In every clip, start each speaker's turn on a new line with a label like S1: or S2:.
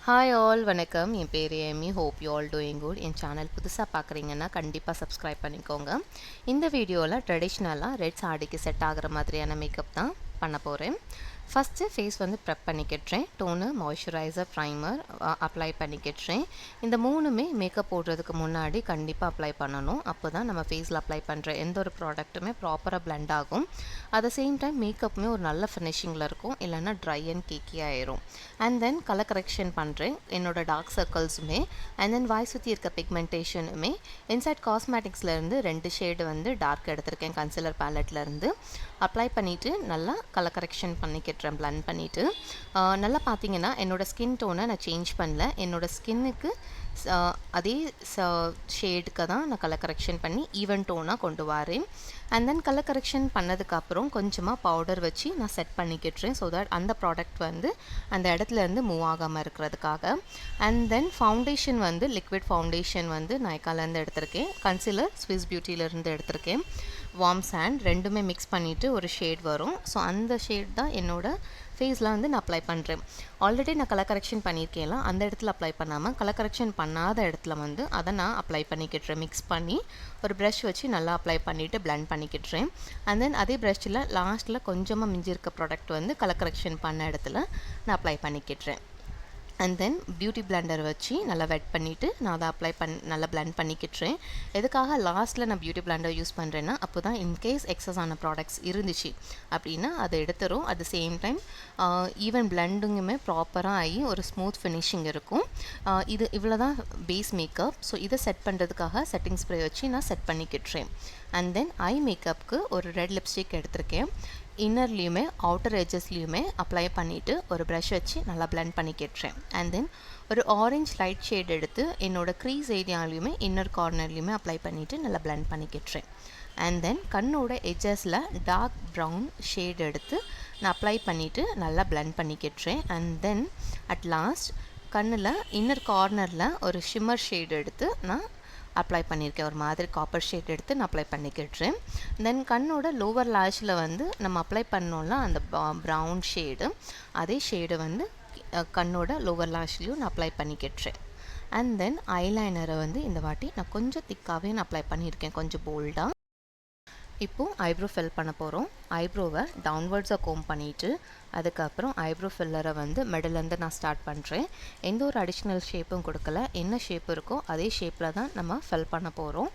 S1: Hi all வணக்கம். என் பேர் Amy. Hope you all doing good. N channel புதுசாக பார்க்குறீங்கன்னா கண்டிப்பாக சப்ஸ்கிரைப் பண்ணிக்கோங்க. இந்த வீடியோவில் ட்ரெடிஷ்னலாக ரெட் சாடிக்கு செட் ஆகிற மாதிரியான மேக்கப் தான் பண்ண போகிறேன். ஃபஸ்ட்டு ஃபேஸ் வந்து ப்ரெப் பண்ணிக்கிட்டுறேன். டோனர், மாய்ஸ்சரைசர், ப்ரைமர் அப்ளை பண்ணிக்கிட்டுறேன். இந்த மூணுமே மேக்கப் போடுறதுக்கு முன்னாடி கண்டிப்பாக அப்ளை பண்ணணும். அப்போ தான் நம்ம ஃபேஸில் அப்ளை பண்ணுற எந்த ஒரு ப்ராடக்ட்டுமே ப்ராப்பராக பிளெண்ட் ஆகும். அட் த சேம் டைம் மேக்கப்புமே ஒரு நல்ல ஃபினிஷிங்கில் இருக்கும், இல்லைன்னா ட்ரை அண்ட் கேக்கி ஆயிரும். அண்ட் தென் கலர் கரெக்ஷன் பண்ணுறேன் என்னோடய டார்க் சர்க்கிள்ஸுமே. அண்ட் தென் வாய் சுற்றி இருக்க பிக்மெண்டேஷனுமே இன்சைட் காஸ்மெட்டிக்ஸ்லேருந்து 2 ஷேடு வந்து டார்க் எடுத்திருக்கேன் கன்சிலர் பேலட்லேருந்து. அப்ளை பண்ணிவிட்டு நல்லா கலர் கரெக்ஷன் பண்ணிக்கிட்டுறேன் பிளெண்ட் பண்ணிவிட்டு. நல்லா பார்த்தீங்கன்னா என்னோடய ஸ்கின் டோனை நான் சேஞ்ச் பண்ணல. என்னோடய ஸ்கின்னுக்கு அதே ஷேடுக்கு தான் நான் கலர் கரெக்ஷன் பண்ணி ஈவன் டோனாக கொண்டு வரேன். அண்ட் தென் கலர் கரெக்ஷன் பண்ணதுக்கப்புறம் கொஞ்சமாக பவுடர் வச்சு நான் செட் பண்ணிக்கிட்டுறேன். ஸோ தட் அந்த ப்ராடக்ட் வந்து அந்த இடத்துலேருந்து மூவ் ஆகாமல் இருக்கிறதுக்காக. அண்ட் தென் ஃபவுண்டேஷன் வந்து லிக்விட் ஃபவுண்டேஷன் வந்து நைக்காலேருந்து எடுத்திருக்கேன். கன்சிலர் ஸ்விஸ் பியூட்டிலேருந்து எடுத்திருக்கேன். வார்ம் சாண்ட் ரெண்டுமே மிக்ஸ் பண்ணிவிட்டு ஒரு ஷேட் வரும். ஸோ அந்த ஷேட் தான் என்னோடய ஃபேஸில் வந்து நான் அப்ளை பண்ணுறேன். ஆல்ரெடி நான் கலர் கரெக்ஷன் பண்ணியிருக்கேன்ல, அந்த இடத்துல அப்ளை பண்ணாமல் கலர் கரெக்ஷன் பண்ணாத இடத்துல வந்து அதை நான் அப்ளை பண்ணிக்கிட்டுறேன். மிக்ஸ் பண்ணி ஒரு ப்ரஷ் வச்சு நல்லா அப்ளை பண்ணிவிட்டு பிளெண்ட் பண்ணிக்கிட்டுறேன். அண்ட் தென் அதே ப்ரஷ்ஷில் லாஸ்ட்டில் கொஞ்சமாக மிஞ்சிருக்க ப்ராடக்ட் வந்து கலர் கரெக்ஷன் பண்ண இடத்துல நான் அப்ளை பண்ணிக்கிட்டுறேன். அண்ட் தென் பியூட்டி பிளெண்டர் வச்சு நல்லா வெட் பண்ணிவிட்டு நான் அதை அப்ளை நல்லா பிளெண்ட் பண்ணிக்கிட்டுறேன். எதுக்காக லாஸ்ட்டில் நான் பியூட்டி பிளெண்டர் யூஸ் பண்ணுறேன்னா, அப்போ தான் இன்கேஸ் எக்ஸஸ் ஆன ப்ராடக்ட்ஸ் இருந்துச்சு அப்படின்னா அதை எடுத்துரும். At the same time even பிளெண்டிங்குமே ப்ராப்பராக ஆகி ஒரு ஸ்மூத் ஃபினிஷிங் இருக்கும். இது இவ்வளோ தான் பேஸ் மேக்கப். ஸோ இதை செட் பண்ணுறதுக்காக செட்டிங் ஸ்ப்ரே வச்சு நான் செட் பண்ணிக்கிட்டுறேன். அண்ட் தென் ஐ மேக்கப்புக்கு ஒரு ரெட் லிப்ஸ்டிக் எடுத்திருக்கேன். இன்னர்லேயுமே அவுட்டர் எட்ஜஸ்லேயுமே அப்ளை பண்ணிவிட்டு ஒரு ப்ரஷ் வச்சு நல்லா பிளெண்ட் பண்ணிக்கிட்டுறேன். அண்ட் தென் ஒரு ஆரஞ்ச் லைட் ஷேட் எடுத்து என்னோடய க்ரீஸ் ஏரியாலையுமே இன்னர் கார்னர்லேயுமே அப்ளை பண்ணிவிட்டு நல்லா பிளெண்ட் பண்ணிக்கிட்டுறேன். அண்ட் தென் கண்ணோட எட்ஜஸில் டார்க் ப்ரௌன் ஷேட் எடுத்து நான் அப்ளை பண்ணிவிட்டு நல்லா பிளெண்ட் பண்ணிக்கிட்டுறேன். அண்ட் தென் அட் லாஸ்ட் கண்ணில் இன்னர் கார்னரில் ஒரு ஷிம்மர் ஷேட் எடுத்து நான் அப்ளை பண்ணியிருக்கேன். ஒரு மாதிரி காப்பர் ஷேட் எடுத்து நான் அப்ளை பண்ணிக்கிட்டுறேன். தென் கண்ணோட லோவர் லேஷில் வந்து நம்ம அப்ளை பண்ணோம்ல அந்த ப்ரௌன் ஷேடு, அதே ஷேடு வந்து கண்ணோட லோவர் லேஷ்லேயும் நான் அப்ளை பண்ணிக்கிட்டுறேன். அண்ட் தென் ஐலைனரை வந்து இந்த வாட்டி நான் கொஞ்சம் திக்காகவே நான் அப்ளை பண்ணியிருக்கேன், கொஞ்சம் போல்டாக. இப்போது ஐப்ரோ ஃபில் பண்ண போகிறோம். ஐப்ரோவை டவுன்வர்ட்ஸாக கோம் பண்ணிவிட்டு அதுக்கப்புறம் ஐப்ரோ ஃபில்லரை வந்து மிடிலேருந்து நான் ஸ்டார்ட் பண்ணுறேன். எந்த ஒரு அடிஷ்னல் ஷேப்பும் கொடுக்கல. என்ன ஷேப் இருக்கோ அதே ஷேப்பில் தான் நம்ம ஃபில் பண்ண போகிறோம்.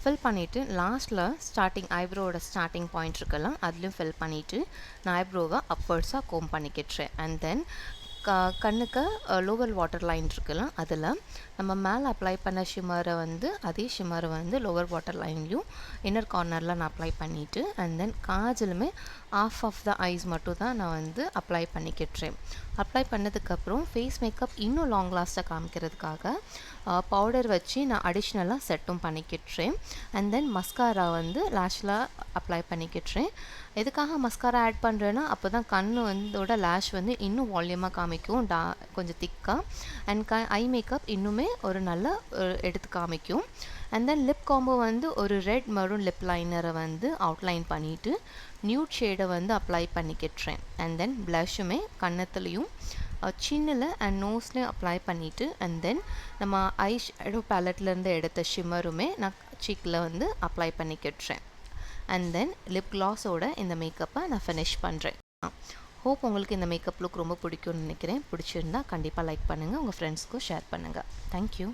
S1: ஃபில் பண்ணிவிட்டு லாஸ்ட்டில் ஸ்டார்டிங் ஐப்ரோவோட ஸ்டார்டிங் பாயிண்ட் இருக்கலாம், அதுலேயும் ஃபில் பண்ணிவிட்டு நான் ஐப்ரோவை அப்வர்ட்ஸாக கோம் பண்ணிக்கிட்டுறேன். அண்ட் தென் கண்ணுக்கு லோவர் வாட்டர் லைன் இருக்கலாம், அதில் நம்ம மேலே அப்ளை பண்ண ஷிம்மரை வந்து அதே ஷிம்மரை வந்து லோவர் வாட்டர் லைன்லையும் இன்னர் கார்னரில் நான் அப்ளை பண்ணிவிட்டு அண்ட் தென் காஜலுமே ஆஃப் த ஐஸ் மட்டும் தான் நான் வந்து அப்ளை பண்ணிக்கிட்டுறேன். அப்ளை பண்ணதுக்கப்புறம் ஃபேஸ் மேக்கப் இன்னும் லாங் லாஸ்ட்டாக காமிக்கிறதுக்காக பவுடர் வச்சு நான் அடிஷ்னலாக செட்டும் பண்ணிக்கிட்டுறேன். அண்ட் தென் மஸ்காரா வந்து லேஷில் அப்ளை பண்ணிக்கிட்டுறேன். எதுக்காக மஸ்காரா ஆட் பண்ணுறேன்னா, அப்போ தான் கண் வந்தோட லேஷ் வந்து இன்னும் வால்யூமாக காமிக்கும், கொஞ்சம் திக்காக. அண்ட் ஐ மேக்கப் இன்னுமே ஒரு நல்ல எடுத்து காமிக்கும். அண்ட் தென் லிப் காம்போ வந்து ஒரு ரெட் மரூன் லிப் லைனரை வந்து அவுட்லைன் பண்ணிவிட்டு நியூட் ஷேடை வந்து அப்ளை பண்ணிக்கிட்டுறேன். அண்ட் தென் ப்ளஷுமே கன்னத்துலேயும் சின்னில் அண்ட் நோஸ்லேயும் அப்ளை பண்ணிவிட்டு அண்ட் தென் நம்ம ஐ ஷேடோ பேலட்லேருந்து எடுத்த ஷிம்மருமே நான் சீக்கில் வந்து அப்ளை பண்ணிக்கிட்டுறேன். அண்ட் தென் லிப் கிளாஸோட இந்த மேக்கப்பை நான் ஃபினிஷ் பண்ணுறேன். ஹோப் உங்களுக்கு இந்த மேக்கப் லுக் ரொம்ப பிடிக்கும்னு நினைக்கிறேன். பிடிச்சிருந்தா கண்டிப்பாக லைக் பண்ணுங்கள், உங்கள் ஃப்ரெண்ட்ஸ்க்கும் ஷேர் பண்ணுங்கள். தேங்க்யூ.